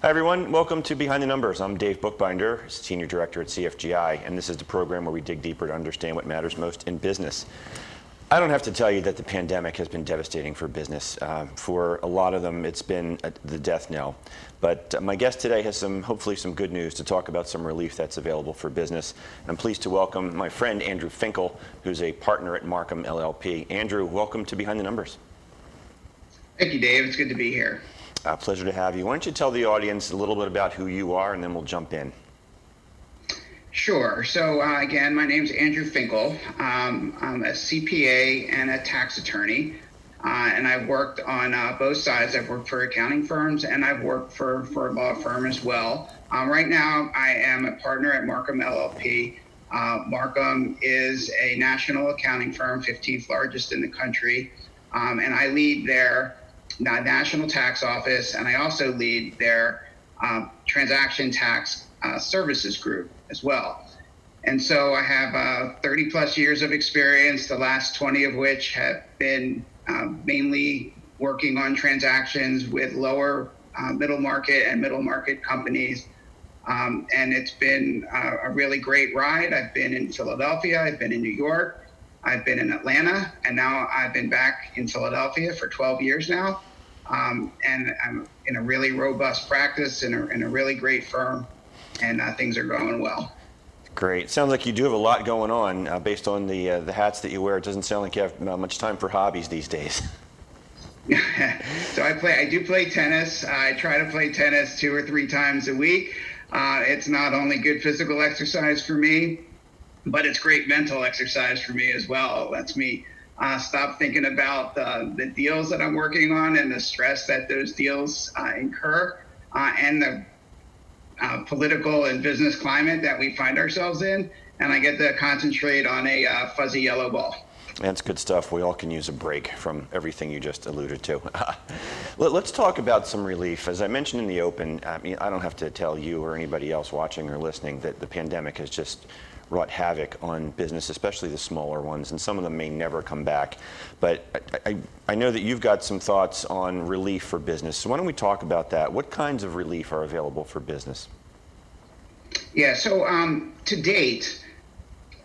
Hi everyone, welcome to Behind the Numbers. I'm Dave Bookbinder, Senior Director at CFGI, and this is the program where we dig deeper to understand what matters most in business. I don't have to tell you that the pandemic has been devastating for business. For a lot of them, it's been the death knell. But my guest today has hopefully some good news to talk about some relief that's available for business. And I'm pleased to welcome my friend Andrew Finkle, who's a partner at Marcum LLP. Andrew, welcome to Behind the Numbers. Thank you, Dave. It's good to be here. Pleasure to have you. Why don't you tell the audience a little bit about who you are, and then we'll jump in. Sure. So again, my name is Andrew Finkle. I'm a CPA and a tax attorney, and I've worked on both sides. I've worked for accounting firms, and I've worked for a law firm as well. Right now, I am a partner at Marcum LLP. Marcum is a national accounting firm, 15th largest in the country, and I lead their national tax office, and I also lead their transaction tax services group as well. And so I have 30 plus years of experience, the last 20 of which have been mainly working on transactions with lower middle market and middle market companies. And it's been a really great ride. I've been in Philadelphia, I've been in New York, I've been in Atlanta, and now I've been back in Philadelphia for 12 years now. And I'm in a really robust practice in a really great firm, and things are going well. Great. Sounds like you do have a lot going on. Based on the hats that you wear, it doesn't sound like you have much time for hobbies these days. So I do play tennis. I try to play tennis 2 or 3 times a week. It's not only good physical exercise for me, but it's great mental exercise for me as well. It lets me stop thinking about the deals that I'm working on and the stress that those deals incur, and the political and business climate that we find ourselves in. And I get to concentrate on a fuzzy yellow ball. That's good stuff. We all can use a break from everything you just alluded to. Let's talk about some relief. As I mentioned in the open, I mean, I don't have to tell you or anybody else watching or listening that the pandemic has just wrought havoc on business, especially the smaller ones, and some of them may never come back. But I know that you've got some thoughts on relief for business. So why don't we talk about that? What kinds of relief are available for business? Yeah, so to date,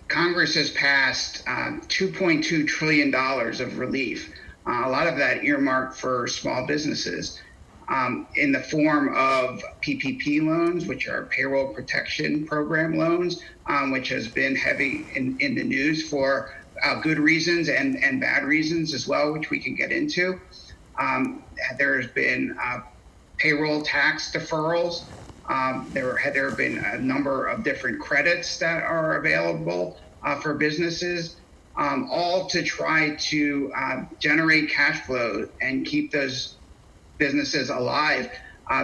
Congress has passed $2.2 trillion of relief, a lot of that earmarked for small businesses, in the form of PPP loans, which are payroll protection program loans, which has been heavy in the news for good reasons and bad reasons as well, which we can get into. There's been payroll tax deferrals. There have been a number of different credits that are available for businesses, all to try to generate cash flow and keep those businesses alive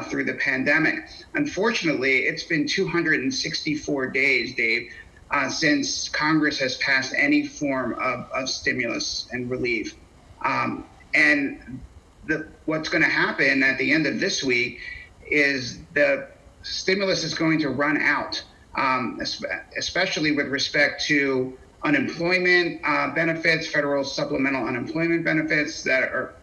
through the pandemic. Unfortunately, it's been 264 days, Dave, since Congress has passed any form of stimulus and relief. And what's going to happen at the end of this week is the stimulus is going to run out, especially with respect to unemployment benefits, federal supplemental unemployment benefits that are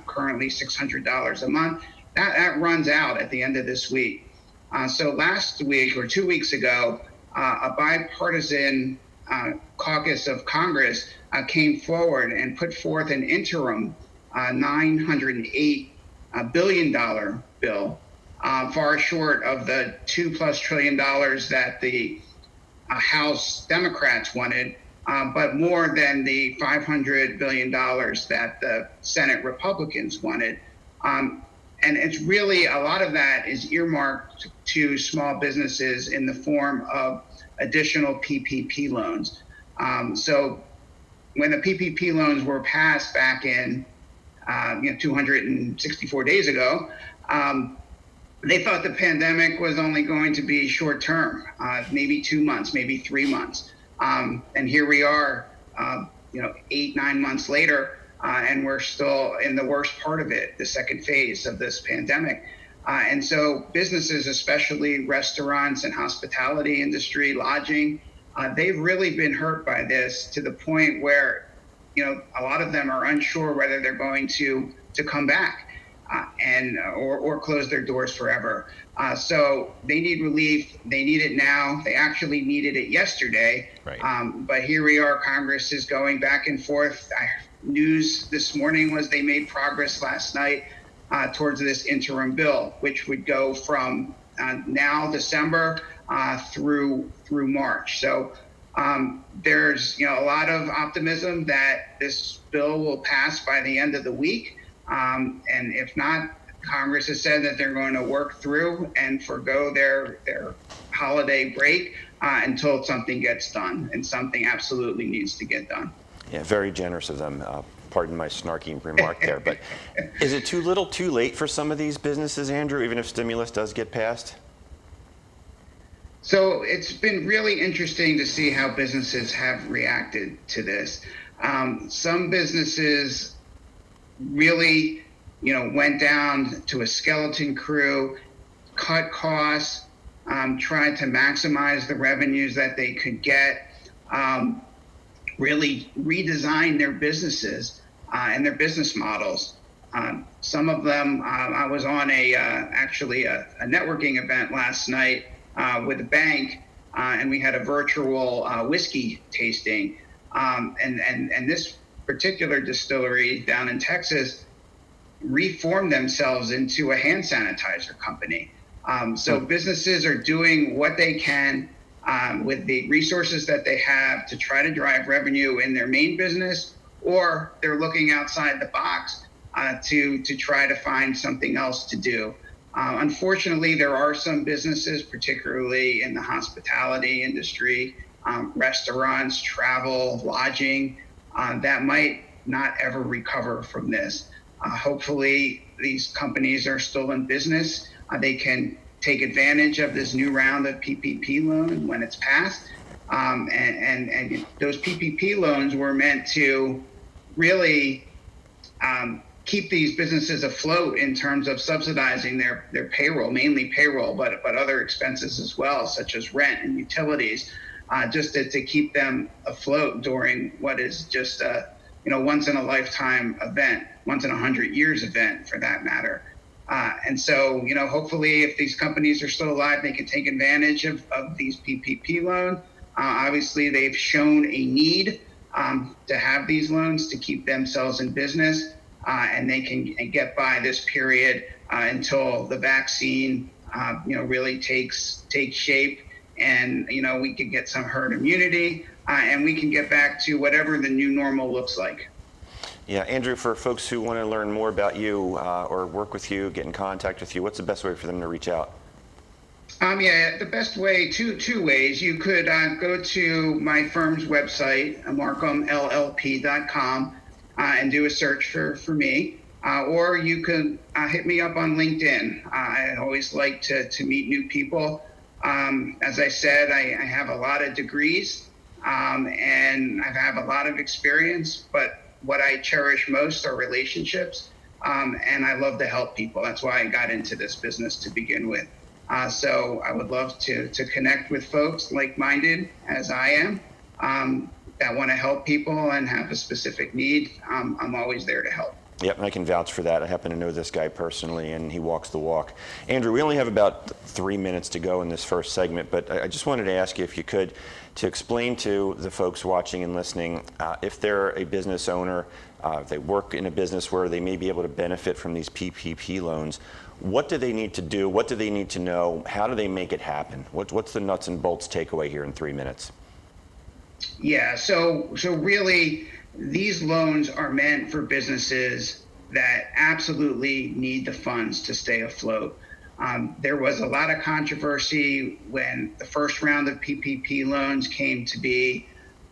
currently $600 a month. That runs out at the end of this week. So last week or 2 weeks ago, a bipartisan caucus of Congress came forward and put forth an interim $908 billion bill, far short of the $2+ trillion that the House Democrats wanted, but more than the $500 billion that the Senate Republicans wanted. And it's really, a lot of that is earmarked to small businesses in the form of additional PPP loans. So when the PPP loans were passed back in 264 days ago, they thought the pandemic was only going to be short term, maybe 2 months, maybe 3 months. And here we are, 8-9 months later, and we're still in the worst part of it, the second phase of this pandemic. And so businesses, especially restaurants and hospitality industry, lodging, they've really been hurt by this to the point where, a lot of them are unsure whether they're going to come back. or close their doors forever. So they need relief. They need it now. They actually needed it yesterday. Right. But here we are. Congress is going back and forth. News this morning was they made progress last night towards this interim bill, which would go from now December through March. So there's a lot of optimism that this bill will pass by the end of the week. And if not, Congress has said that they're going to work through and forgo their holiday break until something gets done, and something absolutely needs to get done. Yeah, very generous of them. Pardon my snarky remark there, but is it too little, too late for some of these businesses, Andrew, even if stimulus does get passed? So it's been really interesting to see how businesses have reacted to this. Some businesses really, went down to a skeleton crew, cut costs, tried to maximize the revenues that they could get, really redesign their businesses and their business models. Some of them, I was on actually a networking event last night with a bank, and we had a virtual whiskey tasting. And this particular distillery down in Texas reformed themselves into a hand sanitizer company. So businesses are doing what they can with the resources that they have to try to drive revenue in their main business, or they're looking outside the box to try to find something else to do. Unfortunately, there are some businesses, particularly in the hospitality industry, restaurants, travel, lodging, that might not ever recover from this. Hopefully, these companies are still in business. They can take advantage of this new round of PPP loan when it's passed. And those PPP loans were meant to really keep these businesses afloat in terms of subsidizing their payroll, mainly payroll, but other expenses as well, such as rent and utilities, just to keep them afloat during what is just a once in a lifetime event, once in 100 years event for that matter. And so, hopefully if these companies are still alive, they can take advantage of these PPP loans. Obviously, they've shown a need to have these loans to keep themselves in business, and they can get by this period until the vaccine, really takes shape, and we can get some herd immunity, and we can get back to whatever the new normal looks like. Yeah, Andrew, for folks who want to learn more about you or work with you, get in contact with you, what's the best way for them to reach out? The best way, two ways. You could go to my firm's website, MarcumLLP.com, and do a search for me. Or you could hit me up on LinkedIn. I always like to meet new people. As I said, I have a lot of degrees, and I have a lot of experience, but what I cherish most are relationships, and I love to help people. That's why I got into this business to begin with. So I would love to connect with folks like-minded as I am, that want to help people and have a specific need. I'm always there to help. Yep, and I can vouch for that. I happen to know this guy personally, and he walks the walk. Andrew, we only have about 3 minutes to go in this first segment, but I just wanted to ask you if you could to explain to the folks watching and listening, if they're a business owner, if they work in a business where they may be able to benefit from these PPP loans, what do they need to do? What do they need to know? How do they make it happen? What's the nuts and bolts takeaway here in 3 minutes? Yeah, so really, these loans are meant for businesses that absolutely need the funds to stay afloat. There was a lot of controversy when the first round of PPP loans came to be,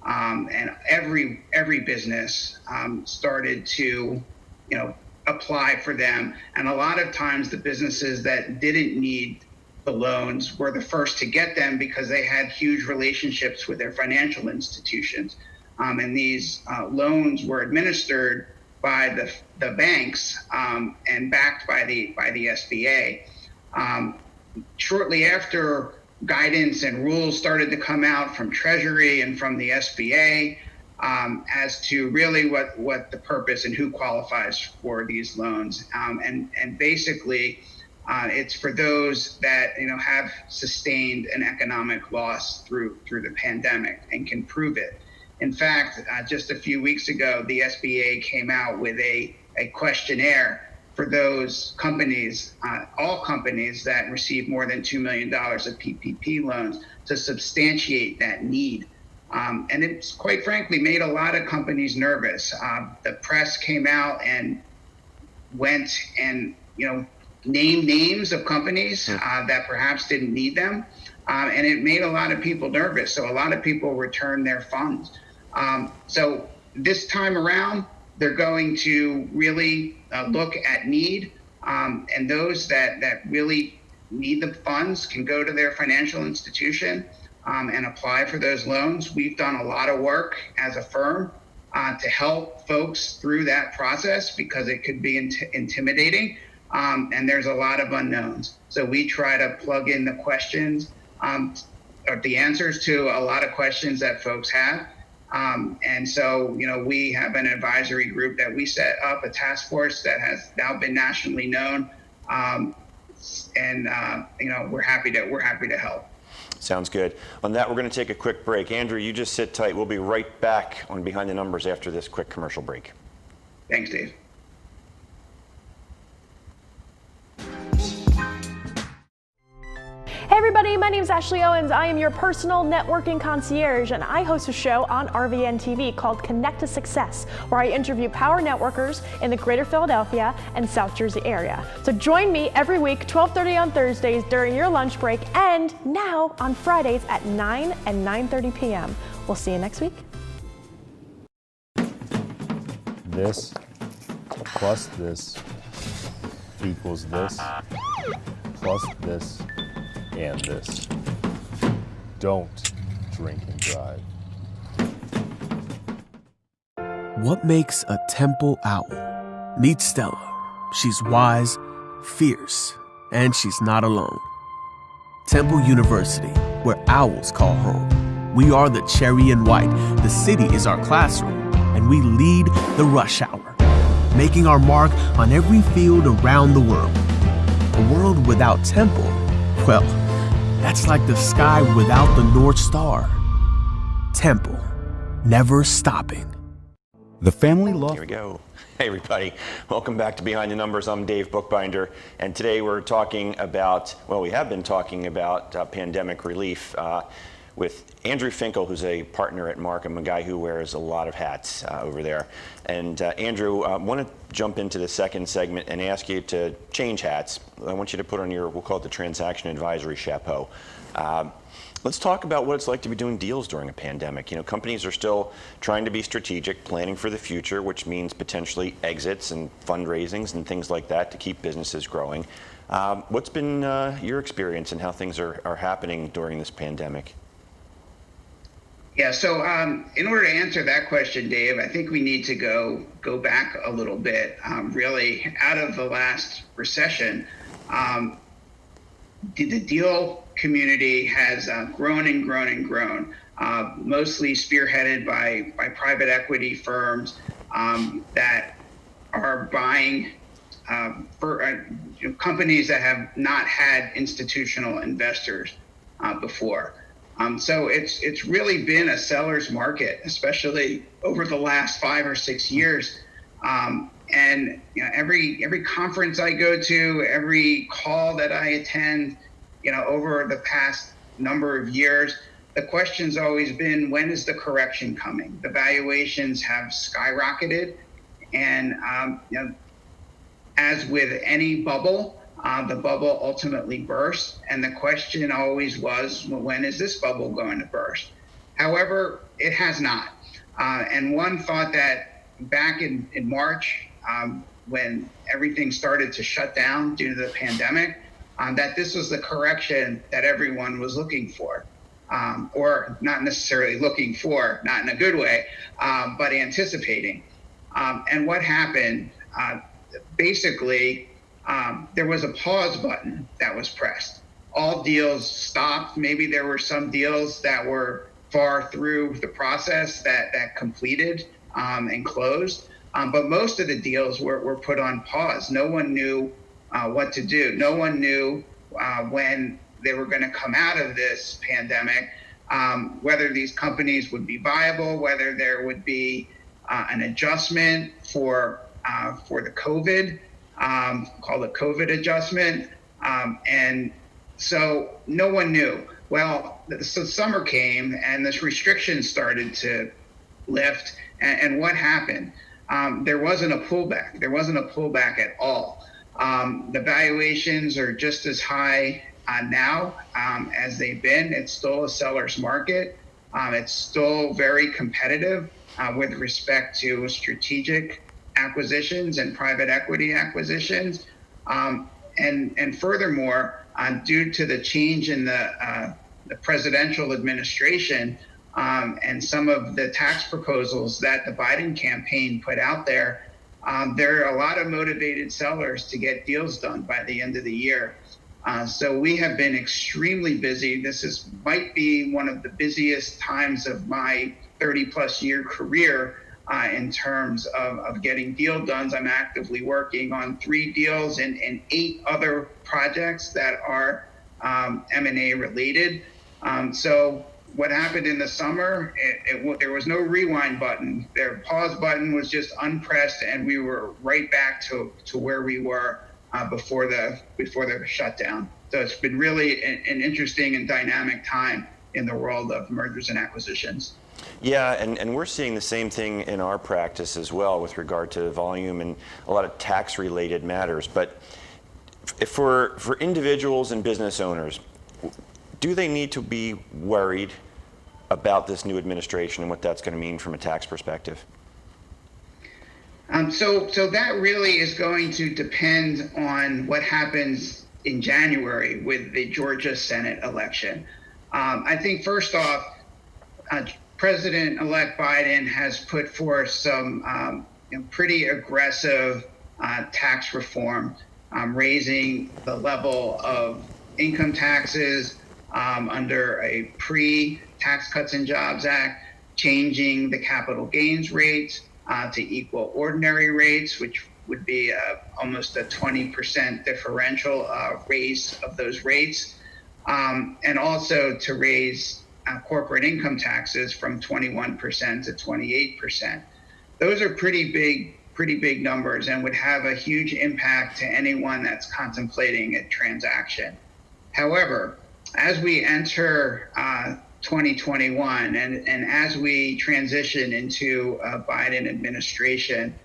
and every business started to, apply for them. And a lot of times the businesses that didn't need the loans were the first to get them because they had huge relationships with their financial institutions. And these loans were administered by the banks and backed by the SBA. Shortly after guidance and rules started to come out from Treasury and from the SBA, as to really what the purpose and who qualifies for these loans. And basically, it's for those that have sustained an economic loss through the pandemic and can prove it. In fact, just a few weeks ago, the SBA came out with a questionnaire for those companies, all companies that receive more than $2 million of PPP loans, to substantiate that need. And it's quite frankly made a lot of companies nervous. The press came out and went and named names of companies that perhaps didn't need them, and it made a lot of people nervous. So a lot of people returned their funds. So this time around, they're going to really look at need, and those that really need the funds can go to their financial institution and apply for those loans. We've done a lot of work as a firm to help folks through that process because it could be intimidating, and there's a lot of unknowns. So we try to plug in the questions, or the answers to a lot of questions that folks have. And so, we have an advisory group that we set up, a task force that has now been nationally known. We're happy to help. Sounds good. On that, we're going to take a quick break. Andrew, you just sit tight. We'll be right back on Behind the Numbers after this quick commercial break. Thanks, Dave. Hey everybody, my name is Ashley Owens. I am your personal networking concierge, and I host a show on RVN TV called Connect to Success, where I interview power networkers in the greater Philadelphia and South Jersey area. So join me every week, 12:30 on Thursdays during your lunch break, and now on Fridays at 9 and 9:30 p.m. We'll see you next week. This plus this equals this plus this and this. Don't drink and drive. What makes a temple owl? Meet Stella. She's wise, fierce, and she's not alone. Temple University, where owls call home. We are the cherry and white. The city is our classroom, and we lead the rush hour, making our mark on every field around the world. A world without Temple, well, that's like the sky without the North Star. Temple, never stopping. The family law. Here we go. Hey everybody, welcome back to Behind the Numbers. I'm Dave Bookbinder, and today we're talking about, we have been talking about pandemic relief with Andrew Finkle, who's a partner at Marcum, a guy who wears a lot of hats over there. And Andrew, I want to jump into the second segment and ask you to change hats. I want you to put on your, we'll call it the transaction advisory chapeau. Let's talk about what it's like to be doing deals during a pandemic. Companies are still trying to be strategic, planning for the future, which means potentially exits and fundraisings and things like that to keep businesses growing. What's been your experience and how things are happening during this pandemic? Yeah, so in order to answer that question, Dave, I think we need to go back a little bit. Really, out of the last recession, the deal community has grown and grown and grown, mostly spearheaded by private equity firms that are buying for companies that have not had institutional investors before. So it's really been a seller's market, especially over the last 5 or 6 years. And every conference I go to, every call that I attend, over the past number of years, the question's always been, when is the correction coming? The valuations have skyrocketed, and as with any bubble, the bubble ultimately burst, and the question always was, well, when is this bubble going to burst? However, it has not. And one thought that back in March, when everything started to shut down due to the pandemic, that this was the correction that everyone was looking for, or not necessarily looking for, not in a good way, but anticipating. And what happened, basically, there was a pause button that was pressed. All deals stopped. Maybe there were some deals that were far through the process that completed and closed. But most of the deals were put on pause. No one knew what to do. No one knew when they were going to come out of this pandemic, whether these companies would be viable, whether there would be an adjustment for the COVID, called a COVID adjustment. And so no one knew. Well, so summer came and this restrictions started to lift. And what happened? There wasn't a pullback. There wasn't a pullback at all. The valuations are just as high now as they've been. It's still a seller's market. It's still very competitive with respect to strategic acquisitions and private equity acquisitions. And furthermore, due to the change in the presidential administration and some of the tax proposals that the Biden campaign put out there, there are a lot of motivated sellers to get deals done by the end of the year. So we have been extremely busy. This might be one of the busiest times of my 30-plus year career in terms of getting deal done. I'm actively working on 3 deals and 8 other projects that are M&A related. So what happened in the summer, there was no rewind button. Their pause button was just unpressed, and we were right back to where we were before the shutdown. So it's been really an interesting and dynamic time in the world of mergers and acquisitions. Yeah, and we're seeing the same thing in our practice as well with regard to volume and a lot of tax-related matters. But for individuals and business owners, do they need to be worried about this new administration and what that's going to mean from a tax perspective? So that really is going to depend on what happens in January with the Georgia Senate election. I think first off, President-elect Biden has put forth some pretty aggressive tax reform, raising the level of income taxes under a pre-Tax Cuts and Jobs Act, changing the capital gains rates to equal ordinary rates, which would be almost a 20% differential raise of those rates, and also to raise corporate income taxes from 21% to 28%. Those are pretty big numbers and would have a huge impact to anyone that's contemplating a transaction. However, as we enter 2021 and as we transition into a Biden administration,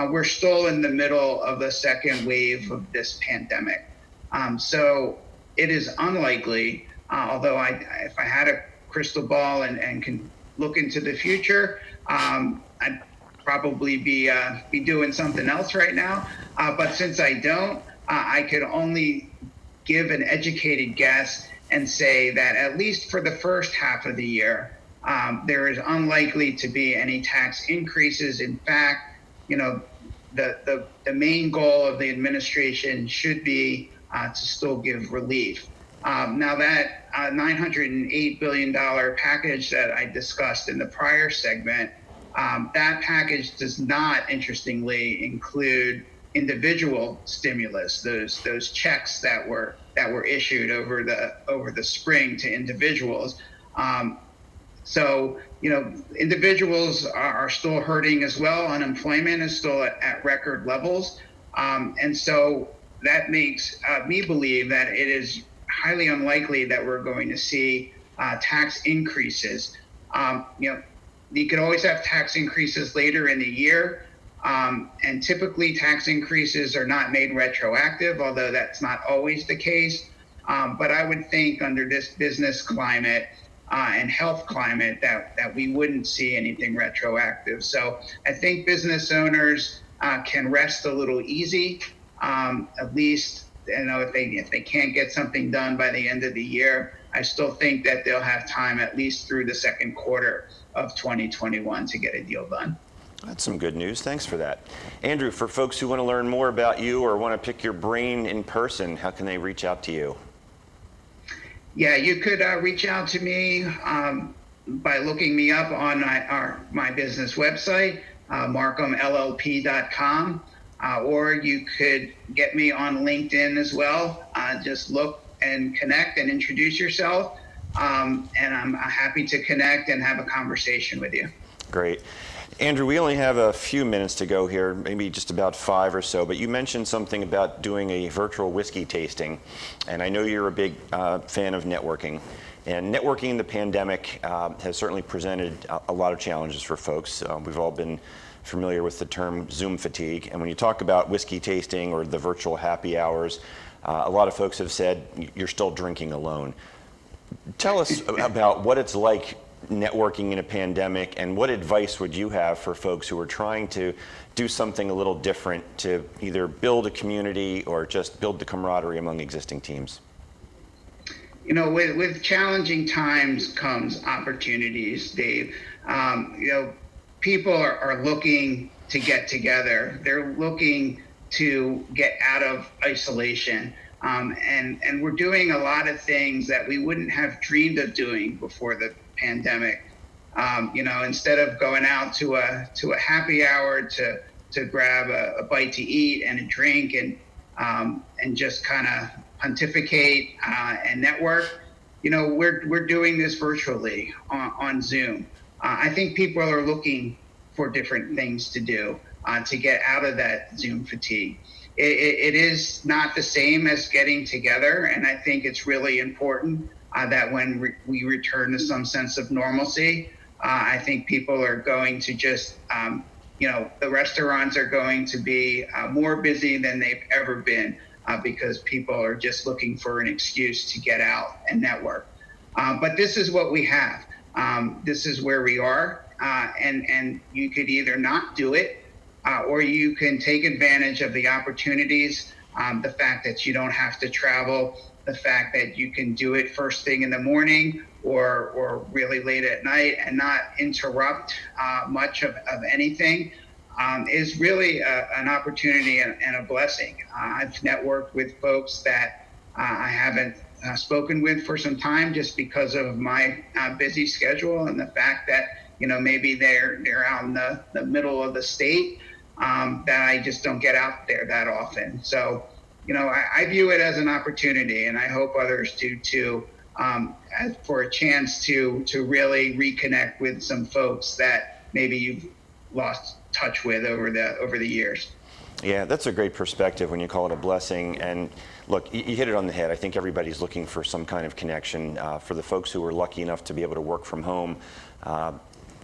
we're still in the middle of the second wave of this pandemic. So it is unlikely, although if I had a crystal ball and can look into the future, I'd probably be doing something else right now. But since I don't, I could only give an educated guess and say that at least for the first half of the year, there is unlikely to be any tax increases. In fact, the main goal of the administration should be to still give relief. Now that $908 billion package that I discussed in the prior segment, that package does not, interestingly, include individual stimulus, those checks that were issued over the spring to individuals. So individuals are still hurting as well. Unemployment is still at record levels, and so that makes me believe that it is highly unlikely that we're going to see tax increases. You could always have tax increases later in the year, and typically tax increases are not made retroactive, although that's not always the case. But I would think under this business climate and health climate that we wouldn't see anything retroactive. So I think business owners can rest a little easy, at least if they can't get something done by the end of the year. I still think that they'll have time at least through the second quarter of 2021 to get a deal done. That's some good news. Thanks for that. Andrew, for folks who want to learn more about you or want to pick your brain in person, how can they reach out to you? Yeah, you could reach out to me by looking me up on my business website, MarcumLLP.com, or you could get me on LinkedIn as well. Just look and connect and introduce yourself, and I'm happy to connect and have a conversation with you. Great. Andrew, we only have a few minutes to go here, maybe just about 5 or so, but you mentioned something about doing a virtual whiskey tasting, and I know you're a big fan of networking. And networking in the pandemic has certainly presented a lot of challenges for folks. We've all been familiar with the term Zoom fatigue, and when you talk about whiskey tasting or the virtual happy hours, a lot of folks have said you're still drinking alone. Tell us about what it's like networking in a pandemic, and what advice would you have for folks who are trying to do something a little different to either build a community or just build the camaraderie among existing teams? You know, with challenging times comes opportunities, Dave. You know, people are looking to get together. They're looking to get out of isolation. And we're doing a lot of things that we wouldn't have dreamed of doing before the pandemic. You know, instead of going out to a happy hour to grab a bite to eat and a drink and just kind of pontificate and network, you know, we're doing this virtually on Zoom. I think people are looking for different things to do to get out of that Zoom fatigue. It is not the same as getting together, and I think it's really important that when we return to some sense of normalcy, I think people are going to just, you know, the restaurants are going to be more busy than they've ever been because people are just looking for an excuse to get out and network. But this is what we have. This is where we are, and you could either not do it, or you can take advantage of the opportunities, the fact that you don't have to travel, the fact that you can do it first thing in the morning or really late at night and not interrupt much of anything, is really an opportunity and a blessing. I've networked with folks that I haven't spoken with for some time just because of my busy schedule and the fact that, you know, maybe they're out in the middle of the state, that I just don't get out there that often. So, you know, I view it as an opportunity, and I hope others do too, for a chance to really reconnect with some folks that maybe you've lost touch with over the years. Yeah, that's a great perspective when you call it a blessing. And look, you hit it on the head. I think everybody's looking for some kind of connection. For the folks who are lucky enough to be able to work from home, a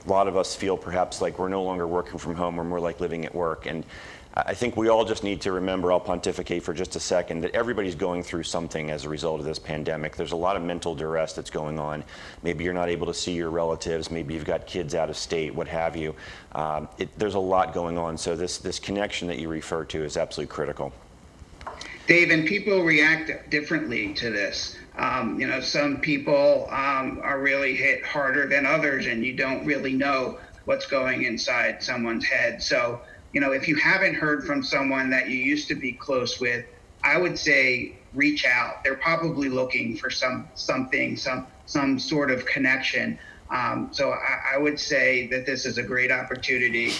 lot of us feel perhaps like we're no longer working from home, we're more like living at work. And I think we all just need to remember, I'll pontificate for just a second, that everybody's going through something as a result of this pandemic. There's a lot of mental duress that's going on. Maybe you're not able to see your relatives, maybe you've got kids out of state, what have you. There's a lot going on, so this connection that you refer to is absolutely critical. Dave, and people react differently to this. You know, some people are really hit harder than others, and you don't really know what's going inside someone's head. So, you know, if you haven't heard from someone that you used to be close with, I would say reach out. They're probably looking for some sort of connection. So I would say that this is a great opportunity,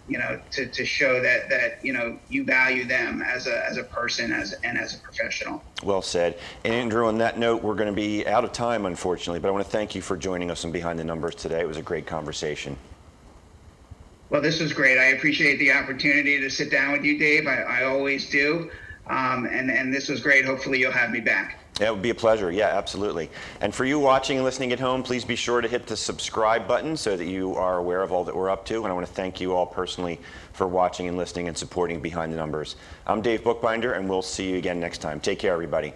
you know, to show that you know, you value them as a person and as a professional. Well said. And Andrew, on that note, we're going to be out of time, unfortunately, but I want to thank you for joining us on Behind the Numbers today. It was a great conversation. Well, this was great. I appreciate the opportunity to sit down with you, Dave. I always do. And this was great. Hopefully you'll have me back. It would be a pleasure. Yeah, absolutely. And for you watching and listening at home, please be sure to hit the subscribe button so that you are aware of all that we're up to. And I want to thank you all personally for watching and listening and supporting Behind the Numbers. I'm Dave Bookbinder, and we'll see you again next time. Take care, everybody.